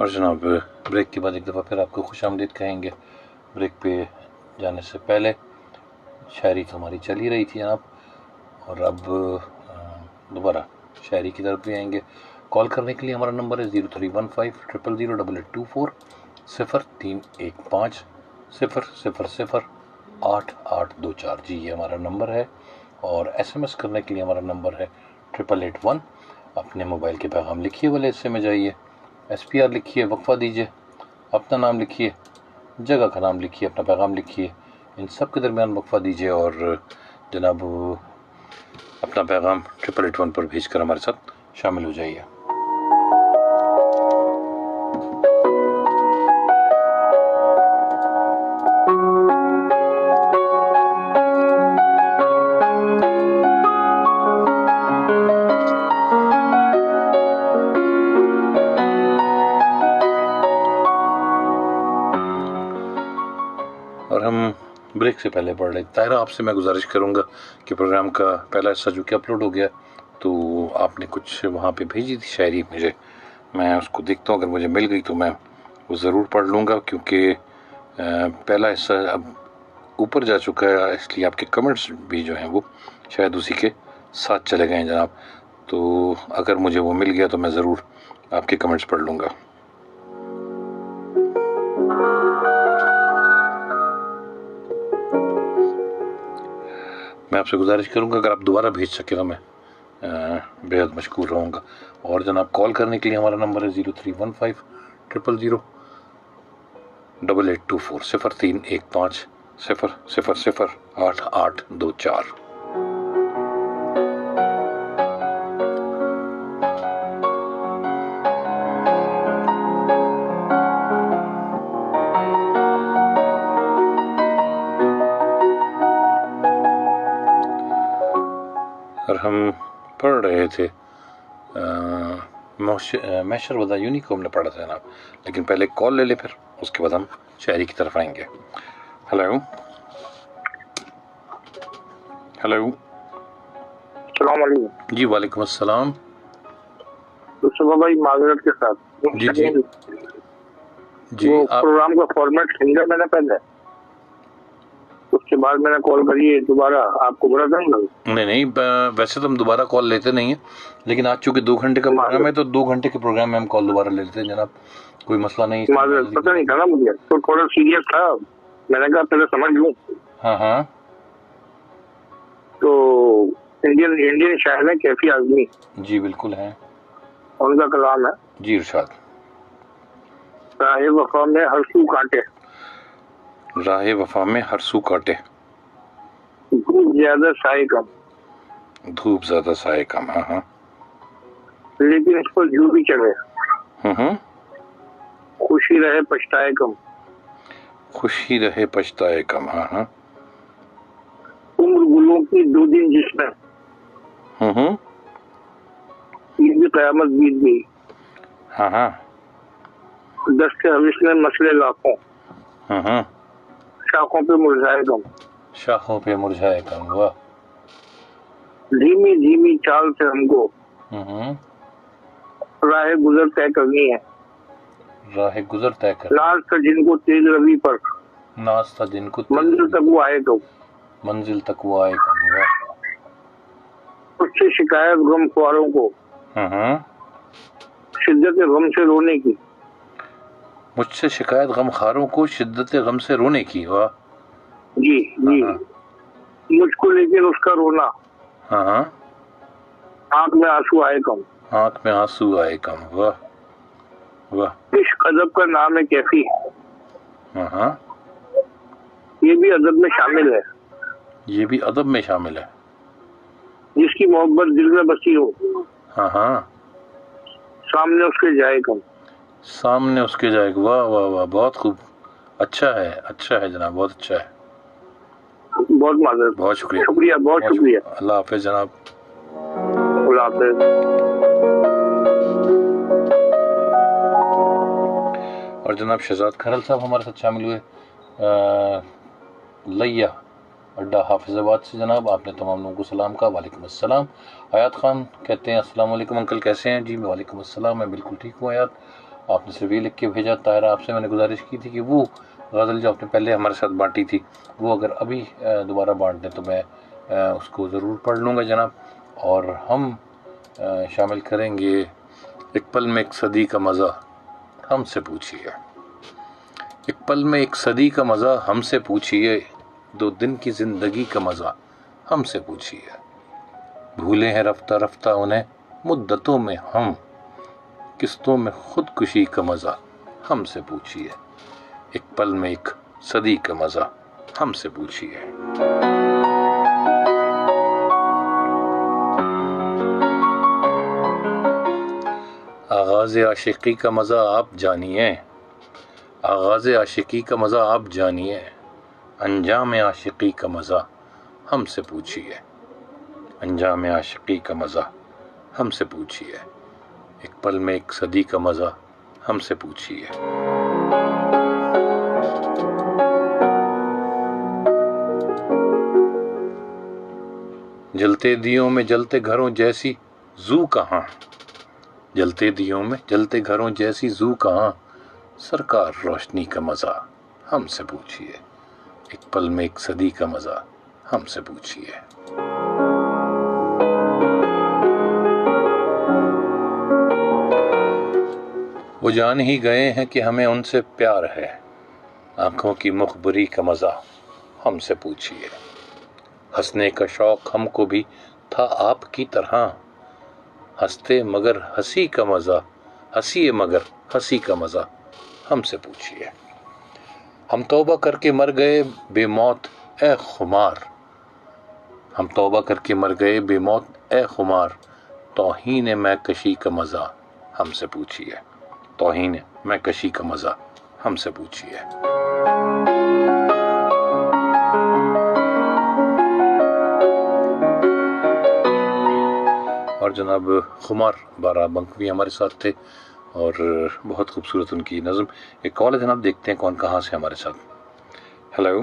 اور جناب بریک کے بعد ایک دفعہ پھر آپ کو خوش آمدید کہیں گے۔ بریک پہ جانے سے پہلے شاعری تو ہماری چل ہی رہی تھی جناب، اور اب دوبارہ شاعری کی طرف بھی آئیں گے۔ کال کرنے کے لیے ہمارا نمبر ہے 0315000824 0315000824 جی یہ ہمارا نمبر ہے، اور ایس ایم ایس کرنے کے لیے ہمارا نمبر ہے 8881۔ اپنے موبائل کے پیغام لکھیے والے حصے میں جائیے، ایس پی آر لکھیے، وقفہ دیجیے، اپنا نام لکھیے، جگہ کا نام لکھیے، اپنا پیغام لکھیے، ان سب کے درمیان وقفہ دیجیے، اور جناب اپنا پیغام 8881 پر بھیج کر ہمارے ساتھ شامل ہو جائیے۔ اور ہم بریک سے پہلے پڑھ رہے طاہرہ، آپ سے میں گزارش کروں گا کہ پروگرام کا پہلا حصہ جو کہ اپلوڈ ہو گیا، تو آپ نے کچھ وہاں پہ بھیجی تھی شاعری مجھے، میں اس کو دیکھتا ہوں، اگر مجھے مل گئی تو میں وہ ضرور پڑھ لوں گا، کیونکہ پہلا حصہ اب اوپر جا چکا ہے، اس لیے آپ کے کمنٹس بھی جو ہیں وہ شاید اسی کے ساتھ چلے گئے ہیں جناب، تو اگر مجھے وہ مل گیا تو میں ضرور آپ کے کمنٹس پڑھ لوں گا۔ میں آپ سے گزارش کروں گا اگر آپ دوبارہ بھیج سکے تو میں بے حد مشکور رہوں گا۔ اور جناب کال کرنے کے لیے ہمارا نمبر ہے 0315000824 0315000824۔ اور ہم پڑھ رہے تھے محشر ودایونی کو ہم نے پڑھا تھا جناب، لیکن پہلے کال لے لے، پھر اس کے بعد ہم شاعری کی طرف آئیں گے۔ ہلو ہلو، السلام علیکم۔ جی وعلیکم السلام۔ صبح بھائی معذرت کے ساتھ جی جی جی، وہ پروگرام کا فارمیٹ سمجھا میں نے پہلے، اس کے بعد میں نے کال کری ہے دوبارہ، آپ کو برا تھا نہیں، ویسے تو ہم دوبارہ کال لیتے نہیں ہیں، لیکن آج چونکہ 2 گھنٹے کا پروگرام ہے تو 2 گھنٹے کے پروگرام میں ہم کال دوبارہ لے لیتے ہیں جناب، کوئی مسئلہ نہیں۔ معذرت، پتہ نہیں تھا نا مجھے، تو تھوڑا سیریس تھا، میں نے کہا پہلے سمجھ لوں۔ ہاں ہاں، تو انڈین شاعر ہے کیفی اعظمی، جی بالکل ہے، ان کا کلام ہے، جی ارشاد۔ راہ وفا میں ہر سو کانٹے، راہ وفا میں ہر سو کاٹے، دھوپ زیادہ سائے کم، دھوپ زیادہ سائے کم، ہاں ہاں، لیکن اس پر جو بھی چلے، ہاں، خوشی رہے پچھتائے کم، خوشی رہے پچھتائے کم، ہاں ہاں، عمر گلوں کی 2 دن جس میں، ہاں یہ بھی قیامت بیت گئی، ہاں ہاں، دست حوث میں مسئلے لاکھوں، ہاں، شاخوں پہ مرجھائے کم، شاخوں پہ مرجھائے کم، واہ، دھیمی دھیمی چال سے ہم کو ہاں، راہ گزر طے کرنی ہے، راہ گزر طے کر، ناز تھا جن کو تیز روی پر، ناز تھا جن کو منزل تک وہ آئے تو، منزل تک وہ آئے کم، واہ، اس سے شکایت غم خواروں کو، ہاں، شدت غم سے رونے کی، مجھ سے شکایت غم خاروں کو شدت غم سے رونے کی، واہ، جی جی، ہاں مجھ کو لیکن اس کا رونا، ہاں، آنکھ میں آنسو آئے کم، آنکھ میں آنسو آئے کم، واہ واہ، عشق ادب کا نام ہے کیفی، ہاں، یہ بھی ادب میں شامل ہے، یہ بھی ادب میں شامل ہے، جس کی محبت دل میں بسی ہو، ہاں، سامنے اس کے جائے کم، سامنے اس کے جائے گا، واہ واہ واہ، بہت خوب، اچھا ہے جناب، بہت اچھا ہے، بہت معذرت، بہت شکریہ، شکریہ، بہت شکریہ، اللہ حافظ جناب۔ اللہ حافظ۔ اور جناب شہزاد کھرل صاحب ہمارے ساتھ شامل ہوئے لیا اڈا حافظ آباد سے جناب، آپ نے تمام لوگوں کو سلام کہا، وعلیکم السلام۔ آیات خان کہتے ہیں السلام علیکم انکل، کیسے ہیں؟ جی وعلیکم السلام، میں بالکل ٹھیک ہوں آیات۔ آپ نے صرف یہ لکھ کے بھیجا. طاہرہ آپ سے میں نے گزارش کی تھی کہ وہ غزل جو آپ نے پہلے ہمارے ساتھ بانٹی تھی وہ اگر ابھی دوبارہ بانٹ دیں تو میں اس کو ضرور پڑھ لوں گا جناب. اور ہم شامل کریں گے ایک پل میں ایک صدی کا مزہ ہم سے پوچھیے. ایک پل میں ایک صدی کا مزہ ہم سے پوچھیے, 2 دن کی زندگی کا مزہ ہم سے پوچھیے. بھولے ہیں رفتہ رفتہ انہیں مدتوں میں ہم, قسطوں میں خودکشی کا مزہ ہم سے پوچھیے. ایک پل میں ایک صدی کا مزہ ہم سے پوچھیے. آغاز عاشقی کا مزہ آپ جانیے, آغاز عاشقی کا مزہ آپ جانیے, انجام عاشقی کا مزہ ہم سے پوچھیے. انجام عاشقی کا مزہ ہم سے پوچھیے. ایک پل میں ایک صدی کا مزہ ہم سے پوچھیے. جلتے دیوں میں جلتے گھروں جیسی زو کہاں, جلتے دیوں میں جلتے گھروں جیسی زو کہاں, سرکار روشنی کا مزہ ہم سے پوچھیے. ایک پل میں ایک صدی کا مزہ ہم سے پوچھیے. وہ جان ہی گئے ہیں کہ ہمیں ان سے پیار ہے, آنکھوں کی مخبری کا مزہ ہم سے پوچھیے. ہنسنے کا شوق ہم کو بھی تھا آپ کی طرح, ہنستے مگر ہنسی کا مزہ, ہنسی مگر ہنسی کا مزہ ہم سے پوچھیے. ہم توبہ کر کے مر گئے بے موت اے خمار, ہم توبہ کر کے مر گئے بے موت اے خمار, توہین میں کشی کا مزہ ہم سے پوچھیے. توہین میں کشی کا مزہ ہم سے پوچھیے. اور جناب خمار بارہ بنک بھی ہمارے ساتھ تھے اور بہت خوبصورت ان کی نظم. ایک کال ہے جناب, دیکھتے ہیں کون کہاں سے ہمارے ساتھ. ہیلو.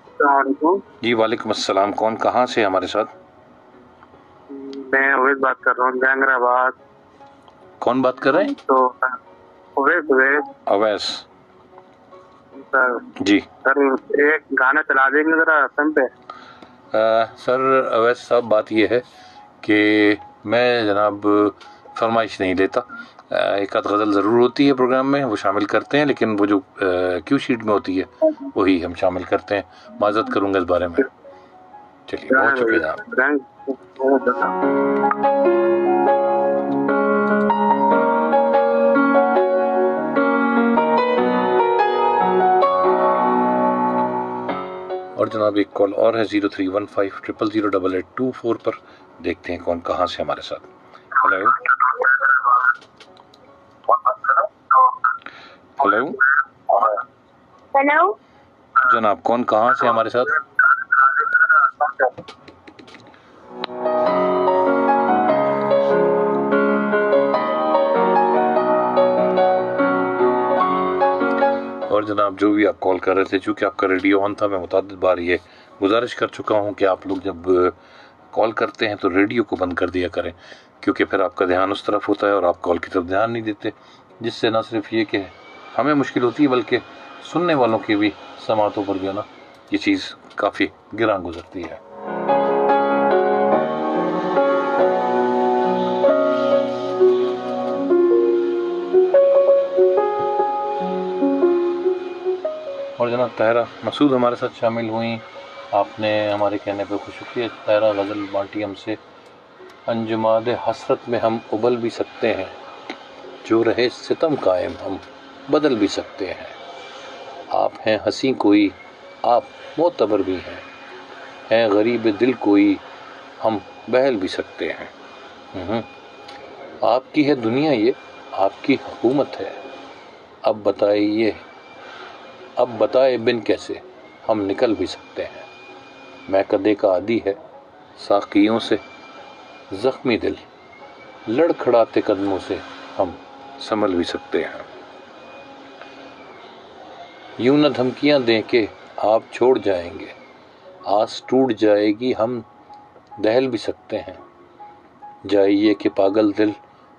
السلام علیکم. جی وعلیکم السلام, کون کہاں سے ہمارے ساتھ؟ میں اویس بات کر رہا ہوں جہانگیر آباد. کون بات کر رہے ہیں؟ تو اویس اویس سر. جی سر ایک گانا چلا دیں گے ذرا فم پہ. سر اویس صاحب بات یہ ہے کہ میں جناب فرمائش نہیں لیتا, ایک آدھ غزل ضرور ہوتی ہے پروگرام میں, وہ شامل کرتے ہیں, لیکن وہ جو کیو شیٹ میں ہوتی ہے وہی ہم شامل کرتے ہیں. معذرت کروں گا اس بارے میں. چلیے بہت شکریہ جناب. اور جناب ایک کال اور ہے 0315000824 پر, دیکھتے ہیں کون کہاں سے ہمارے ساتھ. ہیلو. ہیلو. ہیلو جناب کون کہاں سے ہمارے ساتھ؟ اور جناب جو بھی آپ کال کر رہے تھے, چونکہ آپ کا ریڈیو آن تھا, میں متعدد بار یہ گزارش کر چکا ہوں کہ آپ لوگ جب کال کرتے ہیں تو ریڈیو کو بند کر دیا کریں, کیونکہ پھر آپ کا دھیان اس طرف ہوتا ہے اور آپ کال کی طرف دھیان نہیں دیتے, جس سے نہ صرف یہ کہ ہمیں مشکل ہوتی ہے بلکہ سننے والوں کی بھی سماعتوں پر جو ہے نا یہ چیز کافی گراں گزرتی ہے. اور جناب طاہرہ مسعود ہمارے ساتھ شامل ہوئیں, آپ نے ہمارے کہنے پہ خوش شکریہ. طاہرہ غزل بانٹی ہم سے. انجماد حسرت میں ہم ابل بھی سکتے ہیں, جو رہے ستم قائم ہم بدل بھی سکتے ہیں. آپ ہیں ہنسی کوئی آپ معتبر بھی ہیں غریب دل کوئی ہم بہل بھی سکتے ہیں. آپ کی ہے دنیا یہ آپ کی حکومت ہے, اب بتائے بن کیسے ہم نکل بھی سکتے ہیں. میں کدے کا عادی ہے ساقیوں سے, زخمی دل لڑکھڑاتے قدموں سے ہم سنبھل بھی سکتے ہیں. یوں نہ دھمکیاں دیں کہ آپ چھوڑ جائیں گے, آس ٹوٹ جائے گی ہم دہل بھی سکتے ہیں. جائیے کہ پاگل دل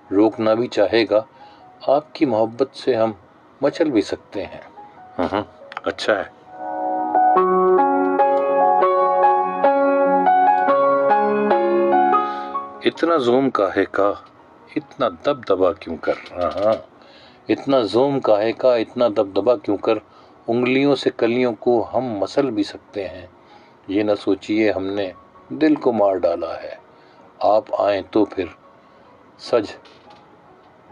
روکنا بھی چاہے گا, آپ کی محبت سے ہم مچل بھی سکتے ہیں. اچھا ہے. اتنا زوم کاہے کا، اتنا دبدبا کیوں کر. اتنا زوم کاہے کا، اتنا دبدبا کیوں کر، انگلیوں سے کلیوں کو ہم مسل بھی سکتے ہیں. یہ نہ سوچیے ہم نے دل کو مار ڈالا ہے، آپ آئیں تو پھر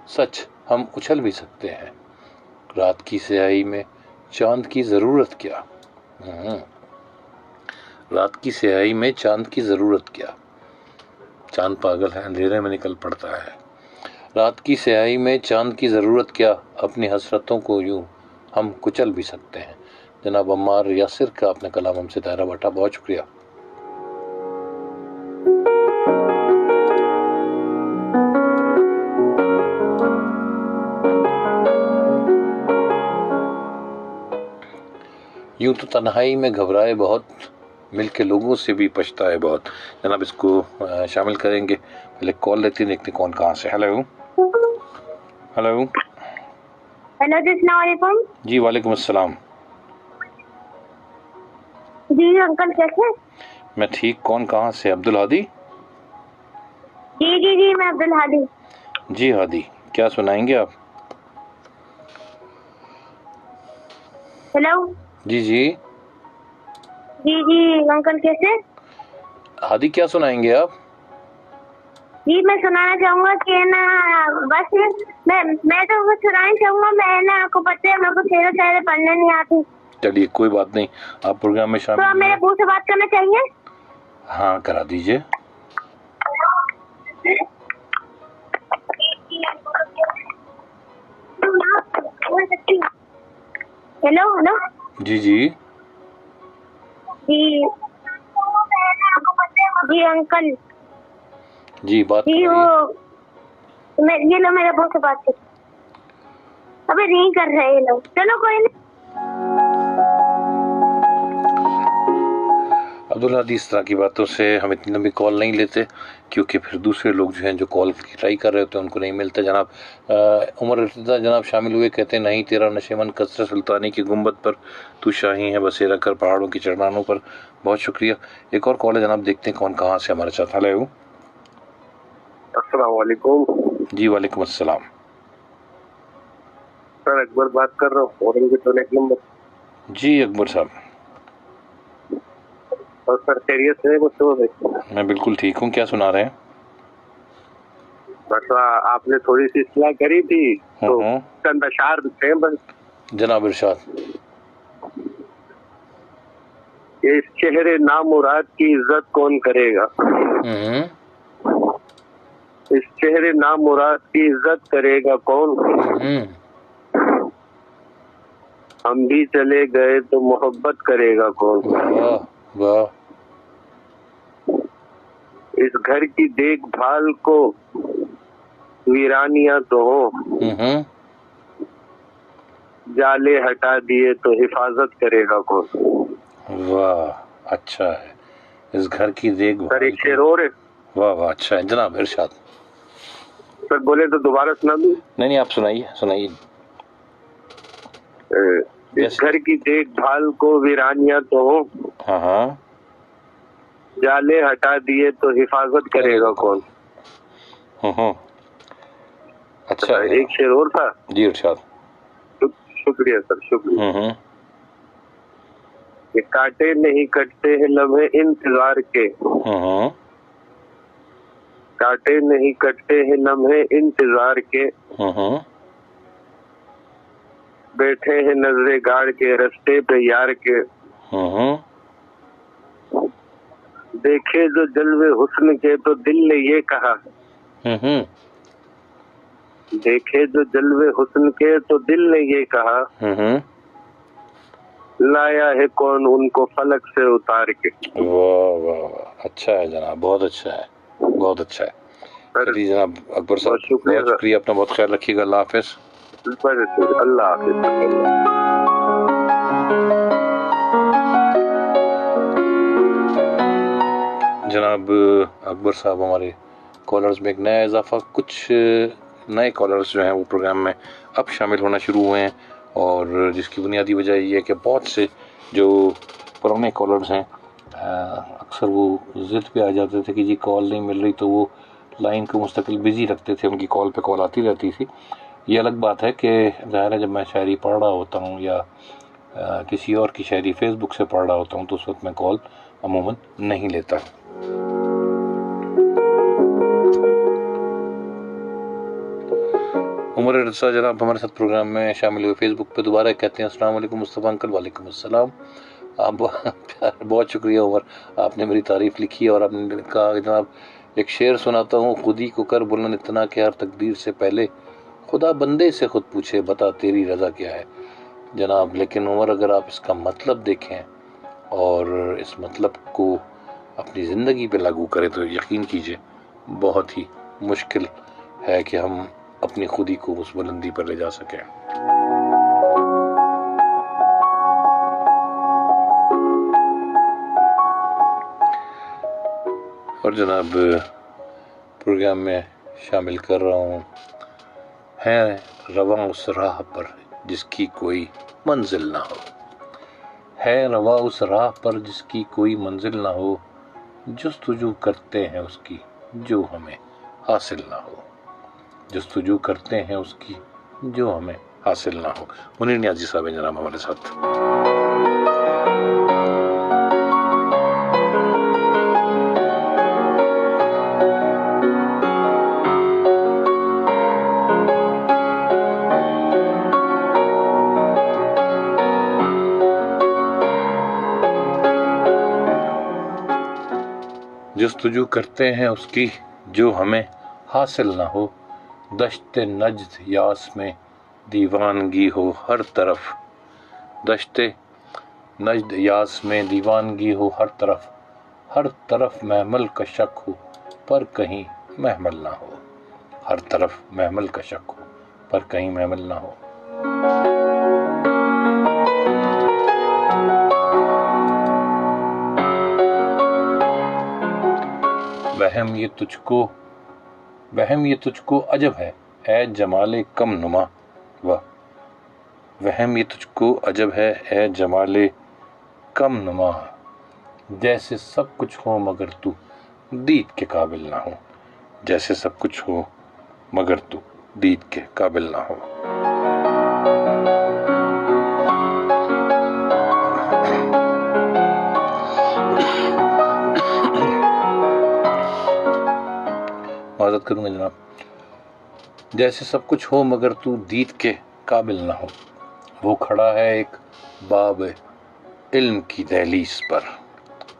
سچ ہم اچھل بھی سکتے ہیں. رات کی سیاہی میں چاند کی ضرورت کیا. رات کی سیاہی میں چاند کی ضرورت کیا. چاند پاگل ہے، اندھیرے میں نکل پڑتا ہے. رات کی سیاہی میں چاند کی ضرورت کیا، اپنی حسرتوں کو یوں ہم کچل بھی سکتے ہیں. جناب عمار یاسر کا اپنے کلام ہم سے دائرہ بٹا، بہت شکریہ. یوں تو تنہائی میں گھبرائے بہت، مل کے لوگوں سے بھی پچھتائے بہت. جناب اس کو شامل کریں گے. پہلے کال لیتے ہیں، دیکھتے کون کہاں سے. Hello hello. ہیلو جی، السلام علیکم. جی وعلیکم السلام. جی انکل کیسے؟ میں ٹھیک. کون کہاں سے؟ عبدالہادی. جی میں عبدالہادی. جی ہادی، کیا سنائیں گے آپ؟ ہیلو. جی انکل کیسے؟ ہادی کیا سنائیں گے آپ؟ جی میں سنانا چاہوں گا کہ نا بس میں تو وہ سنانا چاہوں گا. میں نا آپ کو پتہ ہے میرے کو شعر و شاعری پڑھنے نہیں آتی. چلیے کوئی بات نہیں، آپ پروگرام میں تو شامل آپ میرے ابو سے بات کرنا چاہیے. ہاں کرا دیجئے. ہیلو. جی جی انکل. جی بات جی کریے. وہ یہ لو میرے ابو سے بات کر. ابھی نہیں کر رہے یہ لوگ. چلو کوئی نہیں. عبدالہادی اس طرح کی باتوں سے ہم اتنی لمبی کال نہیں لیتے، کیونکہ پھر دوسرے لوگ جو ہیں جو کال کی ٹرائی کر رہے ہوتے ہیں ان کو نہیں ملتے. جناب عمر ارتضیٰ جناب شامل ہوئے، کہتے ہیں نہیں تیرا نشیمن قصر سلطانی کی گنبد پر، تو شاہی ہے بسیرا کر پہاڑوں کی چڑھانوں پر. بہت شکریہ. ایک اور کال ہے جناب، دیکھتے ہیں کون کہاں سے ہمارے ساتھ. ہیلو. السلام علیکم. جی وعلیکم السلام. سر اکبر بات کر رہا ہوں، اورنگ کے ٹول ایک نمبر. جی اکبر صاحب. اور سر خیریت سے کچھ ہو گئی؟ میں بالکل ٹھیک ہوں. کیا سنا رہے ہیں؟ بس آپ نے تھوڑی سی اصلاح کری تھی تو چند اشعار تھے بس. جناب ارشاد. اس چہرے نامراد کی عزت کون کرے گا، اس چہرے نامراد کی عزت کرے گا کون. ہم بھی چلے گئے تو محبت کرے گا کون. واہ. اس گھر کی دیکھ بھال کو ویرانیاں تو ہوں، جالے ہٹا دیے تو حفاظت کرے گا کون. واہ اچھا ہے. اس گھر کی دیکھ بھال. سر ایک شعر اور ہے. واہ اچھا ہے. جناب ارشاد. سر بولے تو دوبارہ سنا دوں؟ نہیں آپ سنائیے. اس گھر کی دیکھ بھال کو ویرانیاں تو ہوں، جالے ہٹا دیے تو حفاظت کرے گا کون. اچھا. ایک شعر اور تھا. جی ارشاد. شکریہ سر شکریہ. کہ کاٹے نہیں کٹتے ہیں لمحے انتظار کے، کاٹے نہیں کٹتے ہیں لمحے انتظار کے، بیٹھے ہیں نظریں گاڑ کے رستے پہ یار کے. دیکھے جو جلوے حسن کے تو دل نے یہ کہا، دیکھے جو جلوے حسن کے تو دل نے یہ کہا، لایا ہے کون ان کو فلک سے اتار کے. واہ اچھا ہے جناب، بہت اچھا ہے. چلیے جناب اکبر صاحب بہت شکریہ. اپنا بہت خیال رکھیے گا. اللہ حافظ. اللہ حافظ. جناب اکبر صاحب ہمارے کالرز میں ایک نیا اضافہ کچھ نئے کالرز جو ہیں وہ پروگرام میں اب شامل ہونا شروع ہوئے ہیں، اور جس کی بنیادی وجہ یہ ہے کہ بہت سے جو پرانے کالرز ہیں اکثر وہ ضد پہ آ جاتے تھے کہ جی کال نہیں مل رہی، تو وہ لائن کو مستقل بزی رکھتے تھے، ان کی کال پہ کال آتی رہتی تھی۔ یہ الگ بات ہے کہ ظاہر ہے جب میں شاعری پڑھ رہا ہوتا ہوں یا کسی اور کی شاعری فیس بک سے پڑھ رہا ہوتا ہوں تو اس وقت میں کال عموماً نہیں لیتا۔ عمر رضا جناب ہمارے ساتھ پروگرام میں شامل ہوئے، فیس بک پہ دوبارہ کہتے ہیں السلام علیکم مصطفیٰ انکل۔ وعلیکم السلام، آپ بہت شکریہ عمر، آپ نے میری تعریف لکھی اور آپ نے کہا کہ جناب ایک شعر سناتا ہوں، خودی کو کر بلند اتنا کہ ہر تقدیر سے پہلے خدا بندے سے خود پوچھے بتا تیری رضا کیا ہے۔ جناب لیکن عمر اگر آپ اس کا مطلب دیکھیں اور اس مطلب کو اپنی زندگی پہ لاگو کریں تو یقین کیجئے بہت ہی مشکل ہے کہ ہم اپنی خودی کو اس بلندی پر لے جا سکیں۔ اور جناب پروگرام میں شامل کر رہا ہوں، ہے رواں اس راہ پر جس کی کوئی منزل نہ ہو، ہے رواں اس راہ پر جس کی کوئی منزل نہ ہو، جستجو کرتے ہیں اس کی جو ہمیں حاصل نہ ہو، جستجو کرتے ہیں اس کی جو ہمیں حاصل نہ ہو۔ منیر نیازی صاحب ہیں جناب ہمارے ساتھ۔ جستجو کرتے ہیں اس کی جو ہمیں حاصل نہ ہو، دشت نجد یاس میں دیوانگی ہو ہر طرف، دشت نجد یاس میں دیوانگی ہو ہر طرف محمل کا شک ہو پر کہیں محمل نہ ہو، ہر طرف محمل کا شک ہو پر کہیں محمل نہ ہو۔ وہم یہ تجھ کو عجب ہے اے جمال کم نما، وہم یہ تجھ کو عجب ہے اے جمال کم نما، جیسے سب کچھ ہو مگر تو دید کے قابل نہ ہو، جیسے سب کچھ ہو مگر تو دید کے قابل نہ ہو۔ معذرت کروں گا جناب، جیسے سب کچھ ہو مگر تو دید کے قابل نہ ہو، وہ کھڑا ہے ایک باب علم کی دہلیز پر،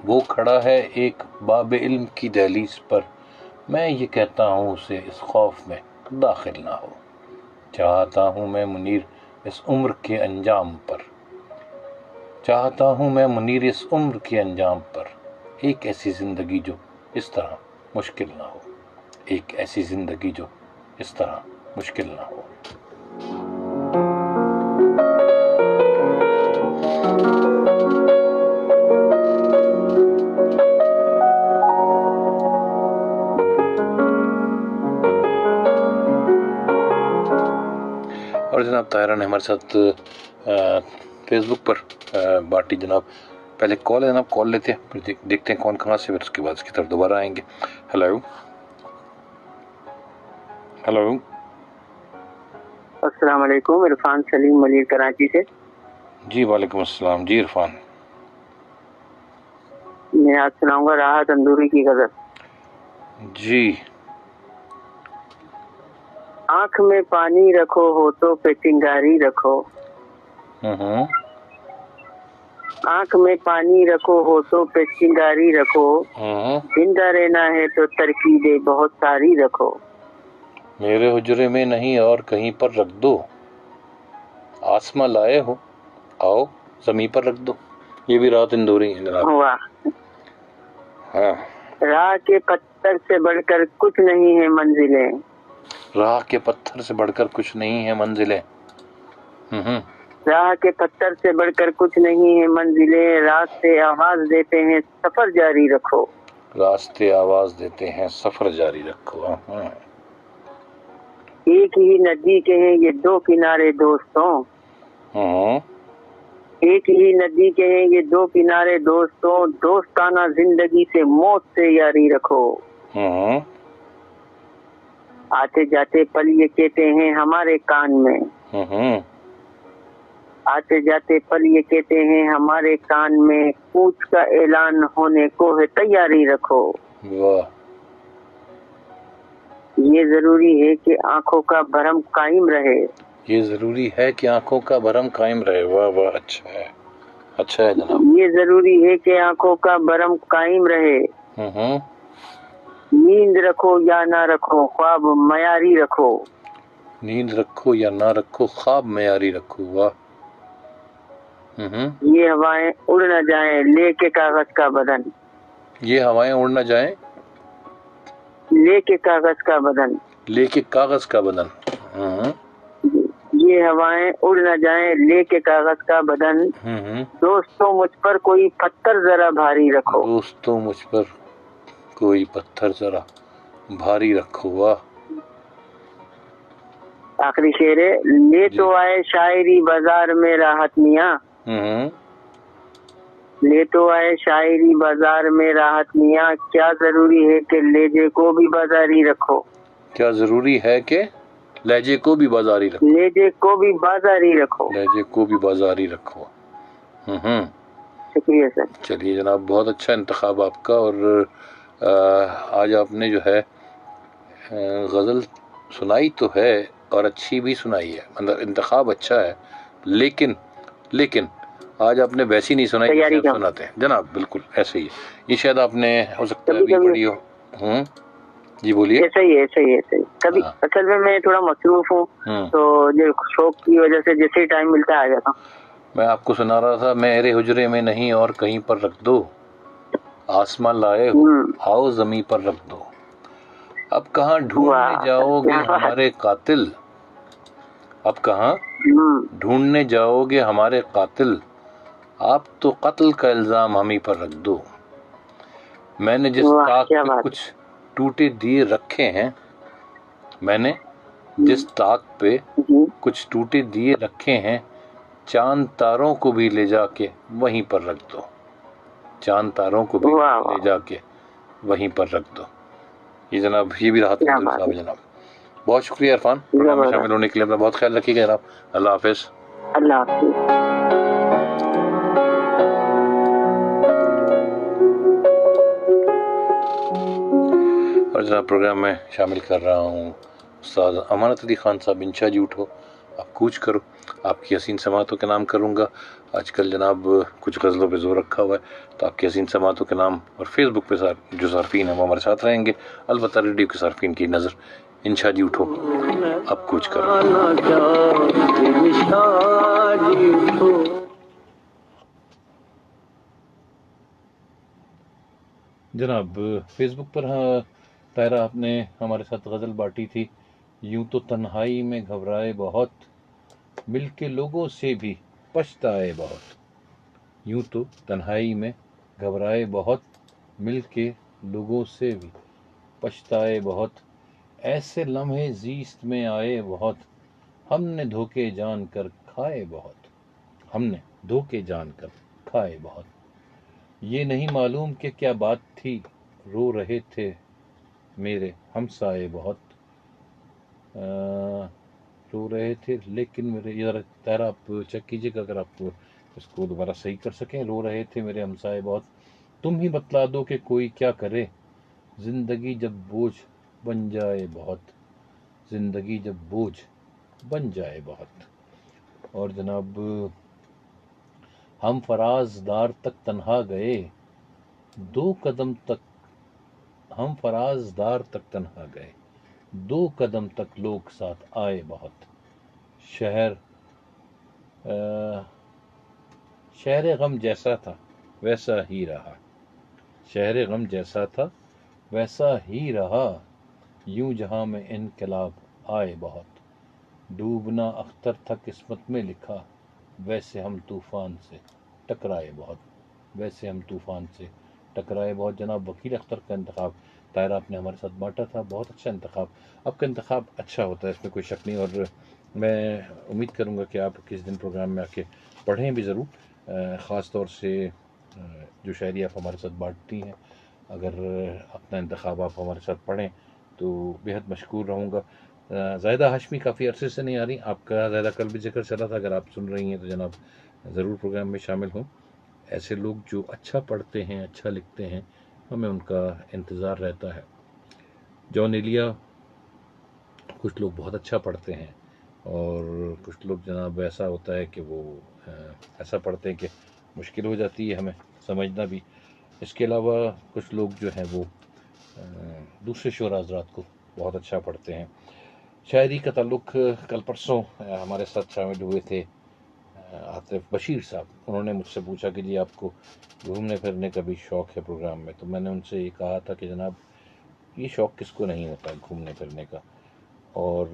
وہ کھڑا ہے ایک باب علم کی دہلیز پر، میں یہ کہتا ہوں اسے اس خوف میں داخل نہ ہو، چاہتا ہوں میں منیر اس عمر کے انجام پر، چاہتا ہوں میں منیر اس عمر کے انجام پر، ایک ایسی زندگی جو اس طرح مشکل نہ ہو، ایک ایسی زندگی جو اس طرح مشکل نہ ہو۔ اور جناب طاہرہ نے ہمارے ساتھ فیس بک پر باٹی جناب، پہلے کال ہے جناب، کال لیتے ہیں پھر دیکھتے ہیں کون کہاں سے، پھر اس کے بعد اس کی طرف دوبارہ آئیں گے۔ ہیلو ہیلو، السلام علیکم، عرفان سلیم ملیر کراچی سے۔ جی وعلیکم السلام، جی عرفان، میں آج سناؤں گا راحت اندوری کی غزل۔ جی۔ آنکھ میں پانی رکھو ہوٹوں پہ چنگاری رکھو، آنکھ میں پانی رکھو ہوٹوں پہ چنگاری رکھو، زندہ رہنا ہے تو ترکیبیں بہت ساری رکھو، میرے حجرے میں نہیں اور کہیں پر رکھ دو، آسماں لائے ہو آؤ زمین پر رکھ دو۔ یہ بھی راحت اندوری ہے جناب۔ واہ، ہاں، راہ کے پتھر سے بڑھ کر کچھ نہیں ہے منزلیں، راہ کے پتھر سے بڑھ کر کچھ نہیں ہے منزلیں، راہ کے پتھر سے بڑھ کر کچھ نہیں ہے منزلیں، راستے آواز دیتے ہیں سفر جاری رکھو، راستے آواز دیتے ہیں سفر جاری رکھو۔ ایک ہی ندی کے ہیں یہ دو کنارے دوستوں، ایک ہی ندی کے ہیں یہ دو کنارے دوستوں، دوستانہ زندگی سے موت سے یاری رکھو، آتے جاتے پل یہ کہتے ہیں ہمارے کان میں، آتے جاتے پل یہ کہتے ہیں ہمارے کان میں، کوچ کا اعلان ہونے کو ہے تیاری رکھو، یہ ضروری ہے کہ آنکھوں کا بھرم قائم رہے، یہ ضروری ہے کہ آنکھوں کا بھرم قائم رہے. واہ واہ، اچھا ہے، اچھا ہے جناب. یہ ضروری ہے کہ آنکھوں کا بھرم قائم رہے، نیند رکھو یا نہ رکھو خواب معیاری رکھو، نیند رکھو یا نہ رکھو خواب معیاری رکھو. واہ. یہ ہوائیں اڑ نہ جائیں لے کے کاغذ کا بدن، یہ ہوائیں اڑ نہ جائیں لے کے کاغذ کا بدن، لے کے کاغذ کا بدن. یہ ہوائیں اڑ نہ جائیں لے کے کاغذ کا بدن، دوستوں مجھ پر کوئی پتھر ذرا بھاری رکھو، دوستوں مجھ پر کوئی پتھر ذرا بھاری رکھو. واہ. آخری شعر ہے، لے تو آئے شاعری بازار میں راحت میاں، لے تو آئے شاعری بازار میں راحت میاں، کیا ضروری ہے کہ لہجے کو بھی بازاری رکھو، کیا ضروری ہے کہ لہجے کو بھی بازاری رکھو، لہجے کو بھی بازاری رکھو. لہجے کو بھی بازاری رکھو. شکریہ سر. چلیے جناب، بہت اچھا انتخاب آپ کا. اور آج آپ نے جو ہے غزل سنائی تو ہے اور اچھی بھی سنائی ہے، مطلب انتخاب اچھا ہے، لیکن آج آپ نے ویسی نہیں سنائی جیسے آپ سناتے ہیں جناب. بالکل ایسے ہی. یہ شاید آپ نے ہو سکتا ہے ابھی پڑھی ہو. جی بولیے. ایسا ہی ہے. کبھی اصل میں تھوڑا مصروف ہوں، تو جو شوق کی وجہ سے جیسے ٹائم ملتا آ جاتا ہوں. میں آپ کو سنا رہا تھا، میرے حجرے میں نہیں اور کہیں پر رکھ دو، آسمان لائے ہو آؤ زمیں پر رکھ دو، اب کہاں ڈھونڈنے جاؤ گے ہمارے قاتل، اب کہاں ڈھونڈنے جاؤ گے ہمارے قاتل، آپ تو قتل کا الزام ہمیں پر رکھ دو، میں نے جس طاق پہ کچھ ٹوٹے دیے رکھے ہیں، میں نے جس طاق پہ کچھ ٹوٹے دیے رکھے ہیں، چاند تاروں کو بھی لے جا کے وہیں پر رکھ دو، چاند تاروں کو بھی لے جا کے وہیں پر رکھ دو. یہ جناب، یہ بھی راحت صاحب جناب. بہت شکریہ عرفان، پروگرام میں شامل ہونے کے لیے. اپنا بہت خیال رکھیے گا جناب. اللہ حافظ. اللہ حافظ. اور جناب پروگرام میں شامل کر رہا ہوں استاد امانت علی خان صاحب. انشا جی اٹھو آپ کوچ کرو، آپ کی حسین سماعتوں کے نام کروں گا. آج کل جناب کچھ غزلوں پہ زور رکھا ہوا ہے، تو آپ کی حسین سماعتوں کے نام اور فیس بک پہ جو صارفین ہیں وہ ہمارے ساتھ رہیں گے، البتہ ریڈیو کے صارفین کی نظر. انشا جی اٹھو اب کوچ کرو. جناب فیس بک پر طاہرہ آپ نے ہمارے ساتھ غزل بانٹی تھی، یوں تو تنہائی میں گھبرائے بہت، مل کے لوگوں سے بھی پچھتائے بہت، یوں تو تنہائی میں گھبرائے بہت، مل کے لوگوں سے بھی پچھتائے بہت، ایسے لمحے زیست میں آئے بہت، ہم نے دھوکے جان کر کھائے بہت، ہم نے دھوکے جان کر کھائے بہت، یہ نہیں معلوم کہ کیا بات تھی، رو رہے تھے میرے ہمسائے بہت، رو رہے تھے لیکن میرے، ذرا طاہرہ آپ چیک کیجیے گا اگر آپ اس کو دوبارہ صحیح کر سکیں. رو رہے تھے میرے ہمسائے بہت، تم ہی بتلا دو کہ کوئی کیا کرے، زندگی جب بوجھ بن جائے بہت، زندگی جب بوجھ بن جائے بہت. اور جناب ہم فراز دار تک تنہا گئے، 2 قدم تک ہم فراز دار تک تنہا گئے، 2 قدم تک لوگ ساتھ آئے بہت، شہر غم جیسا تھا ویسا ہی رہا، شہر غم جیسا تھا ویسا ہی رہا، یوں جہاں میں انقلاب آئے بہت، ڈوبنا اختر تھا قسمت میں لکھا، ویسے ہم طوفان سے ٹکرائے بہت، ویسے ہم طوفان سے ٹکرائے بہت. جناب وکیل اختر کا انتخاب طاہرہ آپ نے ہمارے ساتھ بانٹا تھا. بہت اچھا انتخاب. آپ کا انتخاب اچھا ہوتا ہے، اس میں کوئی شک نہیں. اور میں امید کروں گا کہ آپ کس دن پروگرام میں آ کے پڑھیں بھی ضرور. خاص طور سے جو شاعری آپ ہمارے ساتھ بانٹتی ہیں، اگر اپنا انتخاب آپ ہمارے ساتھ پڑھیں تو بےحد مشکور رہوں گا. زاہدہ ہاشمی کافی عرصے سے نہیں آ رہی. آپ کا زاہدہ کل بھی ذکر چلا تھا. اگر آپ سن رہی ہیں تو جناب ضرور پروگرام میں شامل ہوں. ایسے لوگ جو اچھا پڑھتے ہیں، اچھا لکھتے ہیں، ہمیں ان کا انتظار رہتا ہے. جان ایلیا، کچھ لوگ بہت اچھا پڑھتے ہیں اور کچھ لوگ جناب ایسا ہوتا ہے کہ وہ ایسا پڑھتے ہیں کہ مشکل ہو جاتی ہے ہمیں سمجھنا بھی. اس کے علاوہ کچھ لوگ جو ہیں وہ دوسرے شعراء حضرات کو بہت اچھا پڑھتے ہیں. شاعری کا تعلق کل پرسوں ہمارے ساتھ شامل ہوئے تھے عاطف بشیر صاحب. انہوں نے مجھ سے پوچھا کہ جی آپ کو گھومنے پھرنے کا بھی شوق ہے پروگرام میں. تو میں نے ان سے یہ کہا تھا کہ جناب یہ شوق کس کو نہیں ہوتا گھومنے پھرنے کا. اور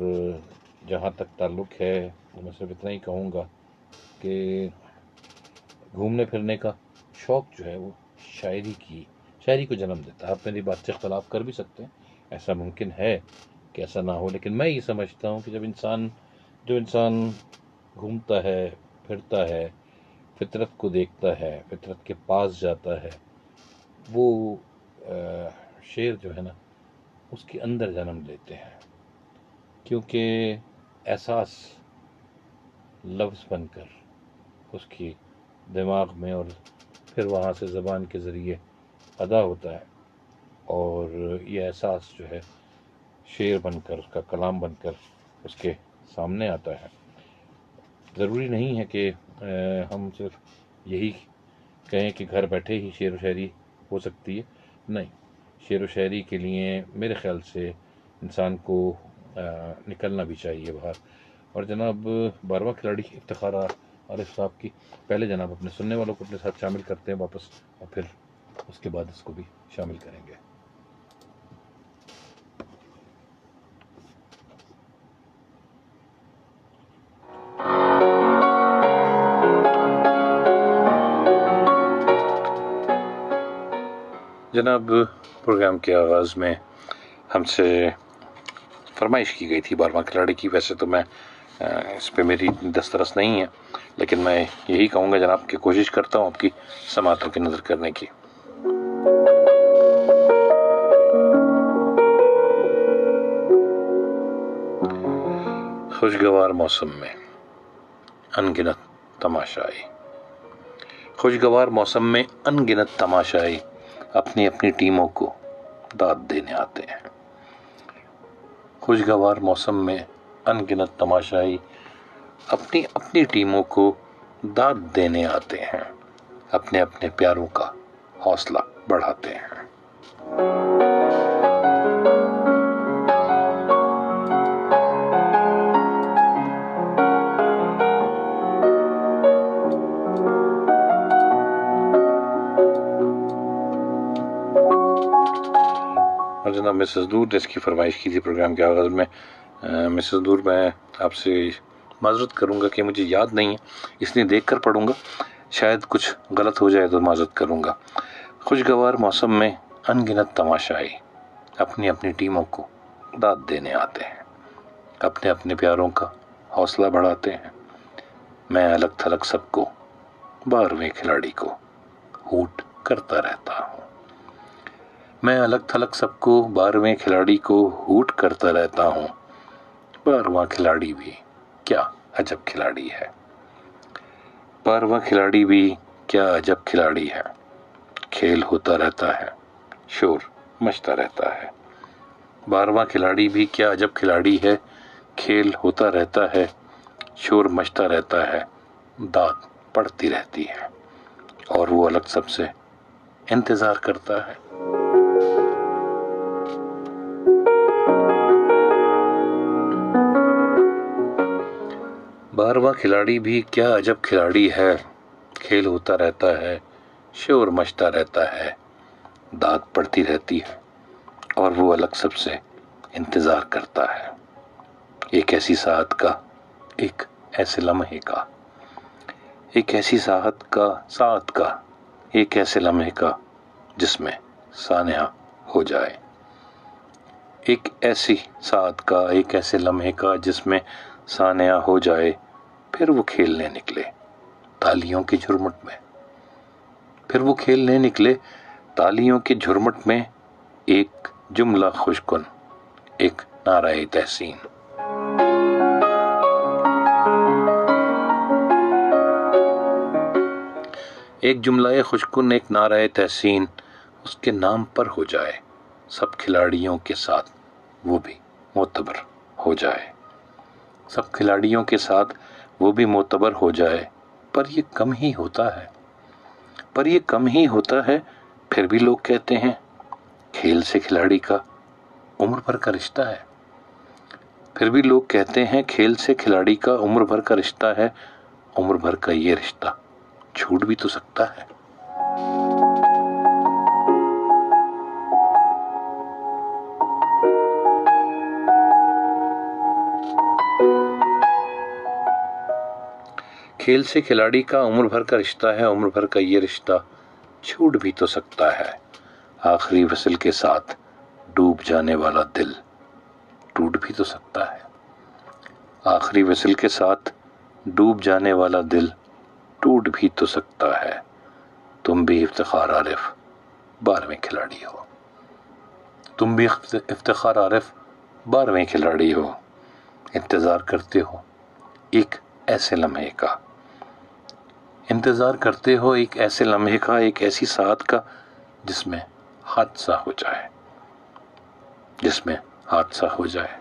جہاں تک تعلق ہے میں صرف اتنا ہی کہوں گا کہ گھومنے پھرنے کا شوق جو ہے وہ شاعری کو جنم دیتا ہے. آپ میری بات سے اختلاف کر بھی سکتے ہیں، ایسا ممکن ہے کہ ایسا نہ ہو، لیکن میں یہ سمجھتا ہوں کہ جو انسان گھومتا ہے، پھرتا ہے، فطرت کو دیکھتا ہے، فطرت کے پاس جاتا ہے، وہ شعر جو ہے نا اس کے اندر جنم لیتے ہیں. کیونکہ احساس لفظ بن کر اس کی دماغ میں اور پھر وہاں سے زبان کے ذریعے ادا ہوتا ہے، اور یہ احساس جو ہے شعر بن کر، اس کا کلام بن کر اس کے سامنے آتا ہے. ضروری نہیں ہے کہ ہم صرف یہی کہیں کہ گھر بیٹھے ہی شعر و شاعری ہو سکتی ہے. نہیں، شعر و شاعری کے لیے میرے خیال سے انسان کو نکلنا بھی چاہیے باہر. اور جناب 12واں کھلاڑی افتخار عارف صاحب کی پہلے جناب اپنے سننے والوں کو اپنے ساتھ شامل کرتے ہیں واپس، اور پھر اس کے بعد اس کو بھی شامل کریں گے. جناب پروگرام کے آغاز میں ہم سے فرمائش کی گئی تھی 12واں کھلاڑی کی. ویسے تو میں اس پہ میری دسترس نہیں ہے، لیکن میں یہی کہوں گا جناب کہ کوشش کرتا ہوں آپ کی سماعتوں کی نظر کرنے کی. خوشگوار موسم میں انگنت تماشائی، خوشگوار موسم میں انگنت تماشائی اپنی اپنی ٹیموں کو داد دینے آتے ہیں. خوشگوار موسم میں انگنت تماشائی اپنی اپنی ٹیموں کو داد دینے آتے ہیں، اپنے اپنے پیاروں کا حوصلہ بڑھاتے ہیں. اور جناب مسز دور نے اس کی فرمائش کی تھی پروگرام کے آغاز میں. مسز دور، میں آپ سے معذرت کروں گا کہ مجھے یاد نہیں ہے، اس لیے دیکھ کر پڑھوں گا، شاید کچھ غلط ہو جائے تو معذرت کروں گا. خوشگوار موسم میں انگنت تماشائی اپنی اپنی ٹیموں کو داد دینے آتے ہیں، اپنے اپنے پیاروں کا حوصلہ بڑھاتے ہیں. میں الگ تھلگ سب کو 12ویں کھلاڑی کو ہوٹ کرتا رہتا ہوں. میں الگ تھلگ سب کو 12ویں کھلاڑی کو ہوٹ کرتا رہتا ہوں. 12واں کھلاڑی بھی کیا عجب کھلاڑی ہے. 12واں کھلاڑی بھی کیا عجب کھلاڑی ہے. کھیل ہوتا رہتا ہے، شور مچتا رہتا ہے. 12واں کھلاڑی بھی کیا عجب کھلاڑی ہے. کھیل ہوتا رہتا ہے، شور مچتا رہتا ہے، داد پڑتی رہتی ہے، اور وہ الگ سب سے انتظار کرتا ہے. بارہواں کھلاڑی بھی کیا عجب کھلاڑی ہے. کھیل ہوتا رہتا ہے، شور مچتا رہتا ہے، داد پڑتی رہتی ہے، اور وہ الگ سب سے انتظار کرتا ہے. ایک ایسی ساعت کا، ایک ایسے لمحے کا، ایک ایسی ساعت کا، ایک ایسے لمحے کا جس میں سانحہ ہو جائے ایک ایسی ساعت کا، ایک ایسے لمحے کا جس میں سانیہ ہو جائے، پھر وہ کھیلنے نکلے تالیوں کی جھرمٹ میں، پھر وہ کھیلنے نکلے تالیوں کی جھرمٹ میں، ایک جملہ خوش کن، ایک نعرہ تحسین۔ ایک جملہ خوش کن، ایک نعرہ تحسین اس کے نام پر ہو جائے، سب کھلاڑیوں کے ساتھ وہ بھی معتبر ہو جائے، سب کھلاڑیوں کے ساتھ وہ بھی معتبر ہو جائے، پر یہ کم ہی ہوتا ہے، پر یہ کم ہی ہوتا ہے، پھر بھی لوگ کہتے ہیں کھیل سے کھلاڑی کا عمر بھر کا رشتہ ہے، پھر بھی لوگ کہتے ہیں کھیل سے کھلاڑی کا عمر بھر کا رشتہ ہے، عمر بھر کا یہ رشتہ چھوٹ بھی تو سکتا ہے۔ کھیل سے کھلاڑی کا عمر بھر کا رشتہ ہے، عمر بھر کا یہ رشتہ چھوٹ بھی تو سکتا ہے، آخری وصل کے ساتھ ڈوب جانے والا دل ٹوٹ بھی تو سکتا ہے، آخری وصل کے ساتھ ڈوب جانے والا دل ٹوٹ بھی تو سکتا ہے۔ تم بھی افتخار عارف 12ویں کھلاڑی ہو، تم بھی افتخار عارف 12ویں کھلاڑی ہو، انتظار کرتے ہو ایک ایسے لمحے کا، انتظار کرتے ہو ایک ایسے لمحے کا، ایک ایسی ساعت کا جس میں حادثہ ہو جائے، جس میں حادثہ ہو جائے۔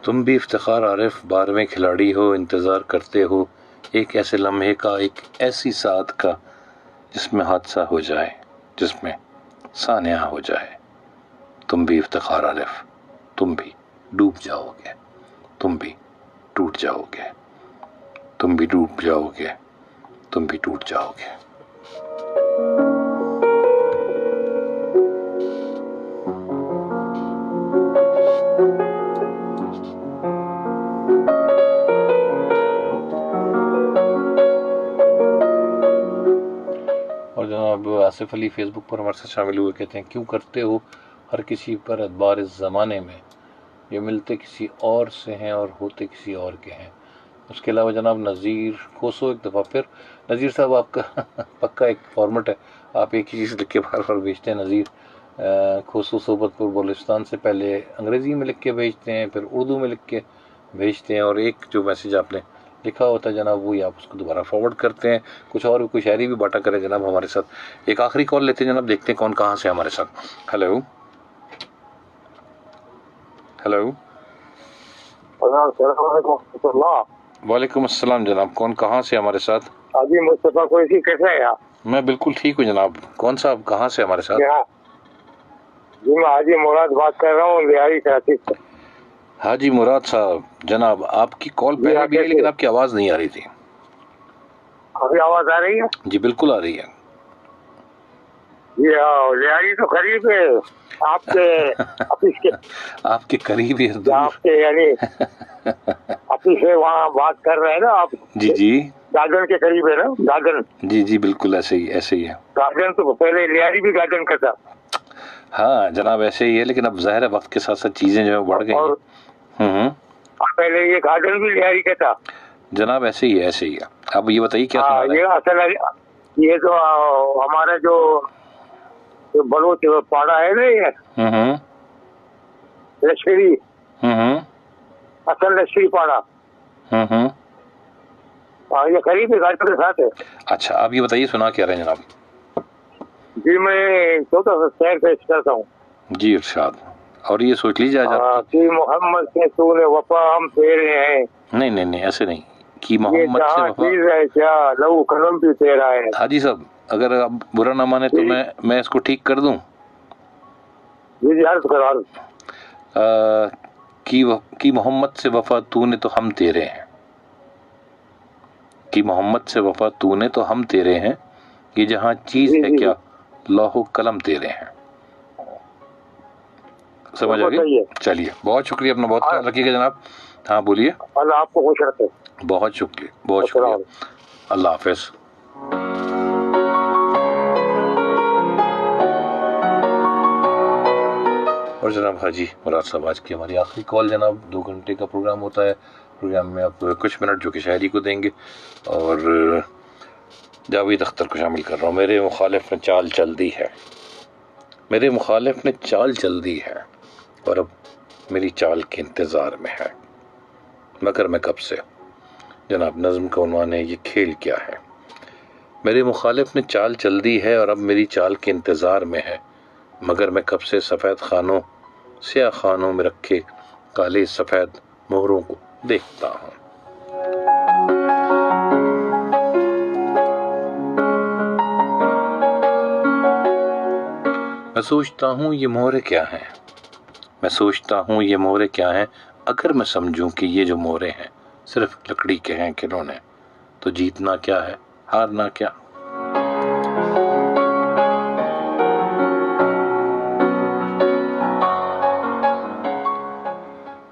تم بھی افتخار عارف 12ویں کھلاڑی ہو، انتظار کرتے ہو ایک ایسے لمحے کا، ایک ایسی ساعت کا جس میں حادثہ ہو جائے، جس میں سانیہ ہو جائے۔ تم بھی افتخار عارف، تم بھی ڈوب جاؤ گے، تم بھی ٹوٹ جاؤ گے، تم بھی ڈوب جاؤ گے، تم بھی ٹوٹ جاؤ گے۔ اور جناب آصف علی فیس بک پر ہمارے ساتھ شامل ہوئے، کہتے ہیں کیوں کرتے ہو ہر کسی پر ادبار اس زمانے میں، یہ ملتے کسی اور سے ہیں اور ہوتے کسی اور کے ہیں۔ اس کے علاوہ جناب نذیر کھوسو، ایک دفعہ پھر نذیر صاحب آپ کا پکا ایک فارمیٹ ہے، آپ ایک ہی چیز لکھ کے بار بار بھیجتے ہیں۔ نذیر کھوسو صحبت پور بلوچستان سے پہلے انگریزی میں لکھ کے بھیجتے ہیں، پھر اردو میں لکھ کے بھیجتے ہیں، اور ایک جو میسیج آپ نے لکھا ہوتا ہے جناب وہی آپ اس کو دوبارہ فارورڈ کرتے ہیں۔ کچھ اور کوئی شاعری بھی باٹا کرے جناب ہمارے ساتھ۔ ایک آخری کال لیتے ہیں جناب، دیکھتے ہیں کون کہاں سے ہمارے ساتھ۔ ہیلو ہیلو، السلام علیکم ورحمۃ اللہ۔ وعلیکم السلام جناب، کون کہاں سے ہمارے ساتھ؟ حاجی مصطفیٰ قریشی، کیسے ہیں آپ؟ میں بالکل ٹھیک ہوں جناب، کون صاحب کہاں سے ہمارے ساتھ؟ جی میں حاجی مراد بات کر رہا ہوں لہاری کراچی سے۔ حاجی مراد صاحب، جناب آپ کی کال پہلے بھی ہے لیکن آپ کی آواز نہیں آ رہی تھی۔ ابھی آواز آ رہی ہے؟ جی بالکل آ رہی ہے۔ جی ہاں، لہاری تو قریب ہے آپ کے آفس کے، آپ کے قریب ہی آپ کے یعنی آفس سے وہاں بات کر رہے ہیں نا آپ؟ جی جی، گارڈن کے قریب ہے نا، گارڈن؟ جی جی بالکل ایسے ہی، ایسے ہی ہے۔ گارڈن تو پہلے لہاری بھی گارڈن کا تھا۔ ہاں جناب ایسے ہی ہے، لیکن اب ظاہر ہے وقت کے ساتھ ساتھ چیزیں جو ہے بڑھ گئی ہیں۔ پہلے یہ گارڈن بھی لہاری کا تھا جناب، ایسے ہی ہے، ایسے ہی ہے۔ اب یہ بتائیے کیا سنا ہے؟ یہ اصل یہ تو ہمارا جو بلوچ پاڑا ہے نا، یہ لشکری، اصل لشکری پاڑا، یہ قریب گارڈن کے ساتھ ہے۔ اچھا اب یہ بتائیے سنا کیا رہے ہیں جناب؟ جی میں چھوٹا سا شہر پیش کرتا ہوں۔ جی ارشاد، اور یہ سوچ لیجیے آج آپ کہ محمد سے تو نے وفا ہم تیرے ہیں۔ نہیں نہیں نہیں، ایسے نہیں کہ محمد سے وفا ہے کیا لہو قلم بھی تیرا ہے۔ حاجی صاحب اگر آپ برا نہ مانے تو میں اس کو ٹھیک کر دوں؟ جی جی عرض کرو۔ کہ محمد سے وفا تو نے تو ہم تیرے ہیں، کہ محمد سے وفا تو نے تو ہم تیرے ہیں، یہ جہاں چیز ہے کیا لوح و قلم تیرے ہیں۔ سمجھ آ گئی؟ چلیے بہت شکریہ، اپنا بہت خیال رکھیے گا جناب، ہاں بولیے. اللہ آپ کو خوش رکھے. بہت شکریہ, بہت شکریہ. اللہ حافظ. اور جناب حاجی مراد صاحب, آج کی ہماری آخری کال جناب. 2 گھنٹے کا پروگرام ہوتا ہے. پروگرام میں آپ کچھ منٹ جو کہ شاعری کو دیں گے, اور جاوید اختر کو شامل کر رہا ہوں. میرے مخالف نے چال چل دی ہے, میرے مخالف نے چال چل دی ہے, اور اب میری چال کے انتظار میں ہے, مگر میں کب سے. جناب نظم کا عنوان ہے یہ کھیل کیا ہے. میرے مخالف نے چال چل دی ہے, اور اب میری چال کے انتظار میں ہے, مگر میں کب سے سفید خانوں سیاہ خانوں میں رکھے کالے سفید مہروں کو دیکھتا ہوں. میں سوچتا ہوں یہ مہرے کیا ہیں, میں سوچتا ہوں یہ مہرے کیا ہیں. اگر میں سمجھوں کہ یہ جو مہرے ہیں صرف لکڑی کے ہیں کھلونے, تو جیتنا کیا ہے ہارنا کیا.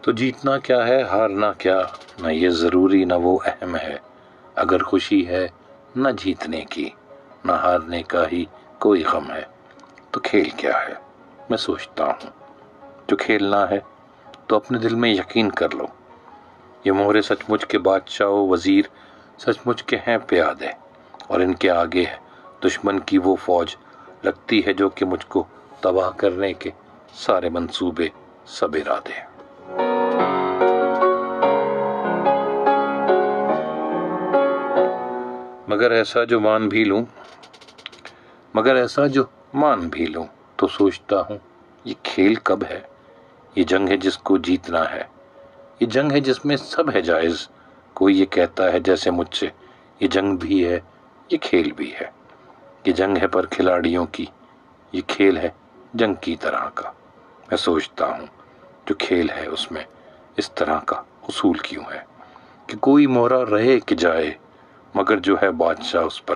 تو جیتنا کیا ہے ہارنا کیا, نہ یہ ضروری نہ وہ اہم ہے. اگر خوشی ہے نہ جیتنے کی, نہ ہارنے کا ہی کوئی غم ہے, تو کھیل کیا ہے. میں سوچتا ہوں جو کھیلنا ہے تو اپنے دل میں یقین کر لو. یہ مہرے سچ مچ کے بادشاہ و وزیر سچ مچ کے ہیں پیادے, اور ان کے آگے ہے دشمن کی وہ فوج لگتی ہے جو کہ مجھ کو تباہ کرنے کے سارے منصوبے سب ارادے. مگر ایسا جو مان بھی لوں, مگر ایسا جو مان بھی لوں, تو سوچتا ہوں یہ کھیل کب ہے. یہ جنگ ہے جس کو جیتنا ہے, یہ جنگ ہے جس میں سب ہے جائز. کوئی یہ کہتا ہے جیسے مجھ سے یہ جنگ بھی ہے یہ کھیل بھی ہے. یہ جنگ ہے پر کھلاڑیوں کی, یہ کھیل ہے جنگ کی طرح کا. میں سوچتا ہوں جو کھیل ہے اس میں اس طرح کا اصول کیوں ہے, کہ کوئی مہرہ رہے کہ جائے, مگر جو ہے بادشاہ اس پر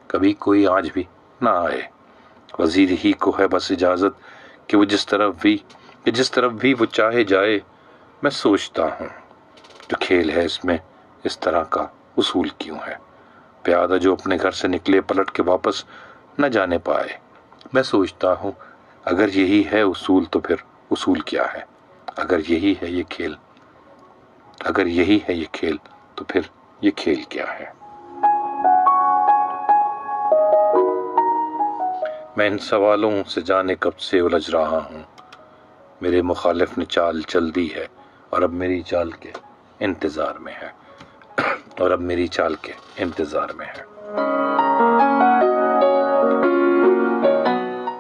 کبھی کوئی آج بھی نہ آئے. وزیر ہی کو ہے بس اجازت کہ وہ جس طرف بھی وہ چاہے جائے. میں سوچتا ہوں جو کھیل ہے اس میں اس طرح کا اصول کیوں ہے. پیادہ جو اپنے گھر سے نکلے پلٹ کے واپس نہ جانے پائے. میں سوچتا ہوں اگر یہی ہے اصول تو پھر اصول کیا ہے. اگر یہی ہے یہ کھیل, اگر یہی ہے یہ کھیل تو پھر یہ کھیل کیا ہے. میں ان سوالوں سے جانے کب سے الجھ رہا ہوں. میرے مخالف نے چال چل دی ہے, اور اب میری چال کے انتظار میں ہے, اور اب میری چال کے انتظار میں ہے.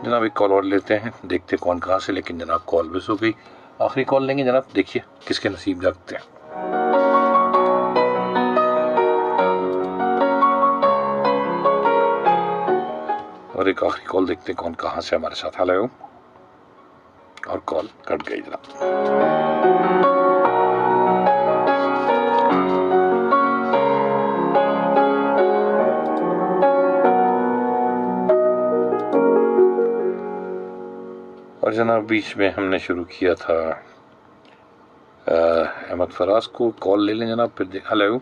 جناب ایک کال اور لیتے ہیں, دیکھتے کون کہاں سے. لیکن جناب کال مس ہو گئی. آخری کال لیں گے جناب, دیکھیے کس کے نصیب جاگتے ہیں. اور ایک آخری کال دیکھتے کون کہاں سے ہمارے ساتھ. ہیلو, اور کال کٹ گئی جناب. اور جناب بیچ میں ہم نے شروع کیا تھا احمد فراز کو. کال لے لیں جناب پھر. ہیلو,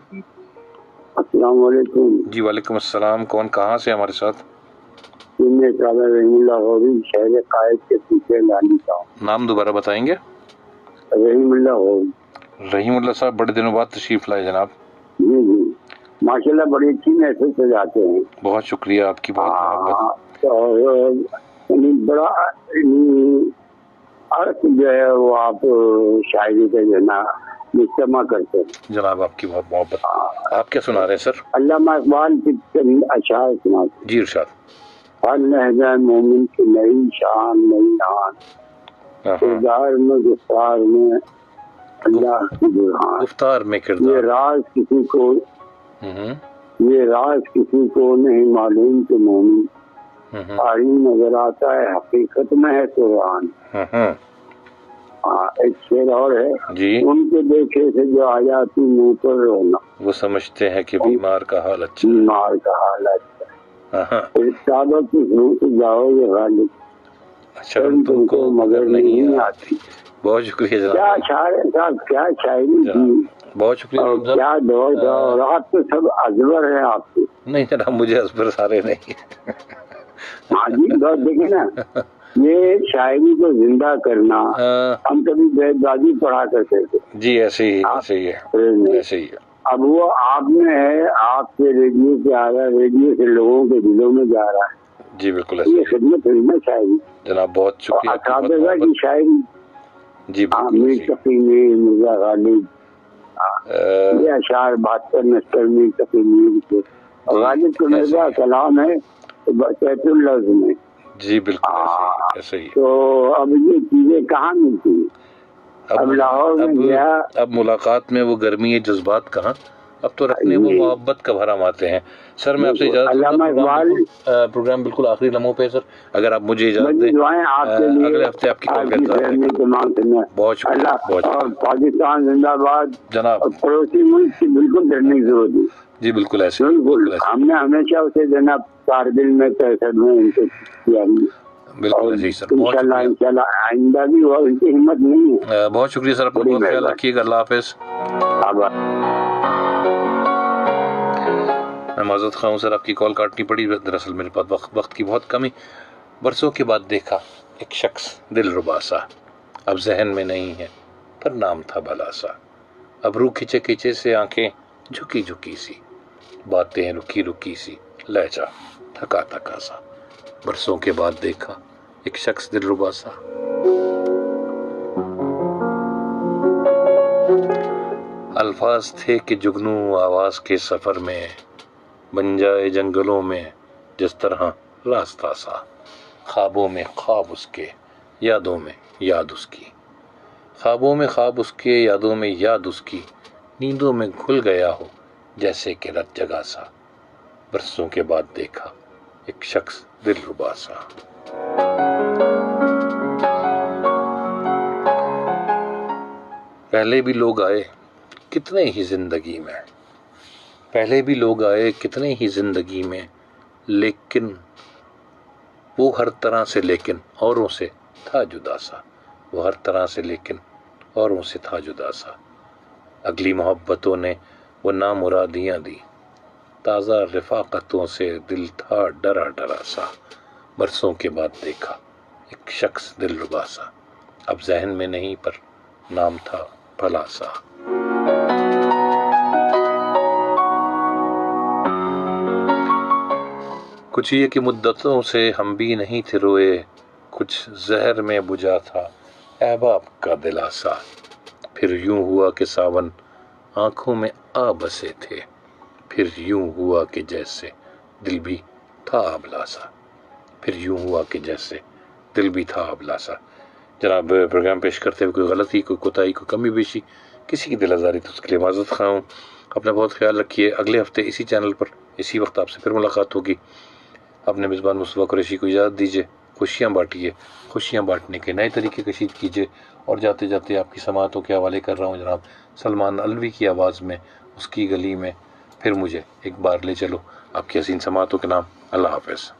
السلام علیکم. جی وعلیکم السلام. کون کہاں سے ہمارے ساتھ؟ رحیم اللہ غوری, شہر قائد کے پیچھے لانی کا. نام دوبارہ بتائیں گے؟ رحیم اللہ غوری. رحیم اللہ صاحب, بڑے دنوں بعد تشریف لائے جناب. جی جی ماشاء اللہ, بڑی اچھی میسج سے جاتے ہیں. بہت شکریہ آپ کی بہت محبت. اور بڑا عرق جو ہے وہ آپ شاعری کا جو ہے نا مجتمع کرتے ہیں. جناب آپ کی بہت محبت. آپ کیا سنا رہے ہیں سر؟ علامہ اقبال کی چند اشعار سناتے. جی ارشاد. ہر لہجہ مومن کی نئی شان نئی آن, کردار میں گفتار میں اللہ کی برہان. گفتار میں کردار. یہ راز کسی کو یہ راز کسی کو نہیں معلوم کہ مومن آئین نظر آتا ہے حقیقت میں ہے قرآن. ایک شعر اور ہے جی. ان کے دیکھے سے جو آ جاتی منہ پر رونا, وہ سمجھتے ہیں کہ بیمار کا حال اچھا, بیمار کا حال اچھا. ارشادوں کی روح سے جاؤ گے غالب, شرم تم کو مگر نہیں آتی. بہت شکریہ جناب. کیا اشعار ہے صاحب, کیا شاعری تھی, بہت شکریہ اور صاحب. کیا دور تھا, اور آپ تو سب ازبر ہیں آپ کے. نہیں جناب, مجھے ازبر سارے نہیں. ہاں جی, بہت دیکھیں نا, یہ شاعری کو زندہ کرنا. ہم کبھی بیت بازی پڑھا کرتے تھے. جی ایسے ہی ہے, ایسے ہی ہے. اب وہ آپ میں ہے, آپ کے ریڈیو سے آ رہا ہے, ریڈیو سے لوگوں کے دلوں میں جا رہا ہے. جی بالکل ایسے یہ خدمت ہوئی نا شاعری جناب, بہت شکریہ. اساتذہ کی شاعری, جی بالکل. میر تقی میر, مرزا غالب, یہ اشعار 72 نستر میر تقی میر کے. غالب کا مرزا کلام ہے بیت اللفظ میں. جی بالکل ایسے ہی. تو اب یہ چیزیں کہاں ملتی ہیں؟ اب لاہور میں گیا, اب ملاقات میں وہ گرمی جذبات کہاں, اب تو رکھنے وہ محبت کا بھرم آتے ہیں. سر میں آپ سے اجازت, علامہ اقبال پروگرام بالکل آخری لمحوں پہ سر, اگر آپ مجھے اجازت دیں دعائیں آپ کے لیے, اگلے ہفتے آپ کی کال کا انتظار. بہت شکریہ. اور پاکستان زندہ باد جناب. پڑوسی ملک سے بالکل ڈرنے کی ضرورت ہے. جی بالکل ایسے, بالکل. ہم نے ہمیشہ اسے جناب کارگل میں 63 میں ان کو کیا, بالکل ایسے ہی سر. انشاءاللہ آئندہ بھی وہ ان کی ہمت نہیں ہے. بہت شکریہ سر, اپنا بہت خیال رکھیے گا. اللہ حافظ. میں معذرت خواہ ہوں سر, آپ کی کال کاٹنی پڑی. دراصل میرے پاس وقت کی بہت کمی. برسوں کے بعد دیکھا ایک شخص دل ربا سا, اب ذہن میں نہیں ہے پر نام تھا بھلا سا. اب روح کھچے کھچے سے آنکھیں جھکی جھکی سی, باتیں رکی رکی سی, لہجہ تھکا تھکا سا. برسوں کے بعد دیکھا ایک شخص دل ربا سا. الفاظ تھے کہ جگنو آواز کے سفر میں بن جائے جنگلوں میں جس طرح راستہ سا. خوابوں میں خواب اس کے, یادوں میں یاد اس کی. خوابوں میں خواب اس کے, یادوں میں یاد اس کی. نیندوں میں گھل گیا ہو جیسے کہ رت جگا سا. برسوں کے بعد دیکھا ایک شخص دل ربا سا. پہلے بھی لوگ آئے کتنے ہی زندگی میں, پہلے بھی لوگ آئے کتنے ہی زندگی میں, لیکن وہ ہر طرح سے لیکن اوروں سے تھا جدا سا. وہ ہر طرح سے لیکن اوروں سے تھا جدا سا. اگلی محبتوں نے وہ نامرادیاں دی, تازہ رفاقتوں سے دل تھا ڈرا ڈرا سا. برسوں کے بعد دیکھا ایک شخص دل ربا سا, اب ذہن میں نہیں پر نام تھا بھلا سا. کچھ یہ کہ مدتوں سے ہم بھی نہیں تھے روئے, کچھ زہر میں بجھا تھا احباب کا دلاسا. پھر یوں ہوا کہ ساون آنکھوں میں آ بسے تھے, پھر یوں ہوا کہ جیسے دل بھی تھا ابلاسا. پھر یوں ہوا کہ جیسے دل بھی تھا ابلاسا. جناب پروگرام پیش کرتے ہوئے کوئی غلطی, کوئی کوتاہی, کوئی کمی بیشی, کسی کی دل آزاری تو اس کے لیے معذرت خواہ ہوں. اپنا بہت خیال رکھیے. اگلے ہفتے اسی چینل پر اسی وقت آپ سے پھر ملاقات ہوگی. اپنے میزبان مصطفیٰ قریشی کو اجازت دیجیے. خوشیاں بانٹیے, خوشیاں بانٹنے کے نئے طریقے کشید کیجیے. اور جاتے جاتے آپ کی سماعتوں کے حوالے کر رہا ہوں جناب سلمان الوی کی آواز میں, اس کی گلی میں پھر مجھے ایک بار لے چلو. آپ کی حسین سماعتوں کے نام. اللہ حافظ.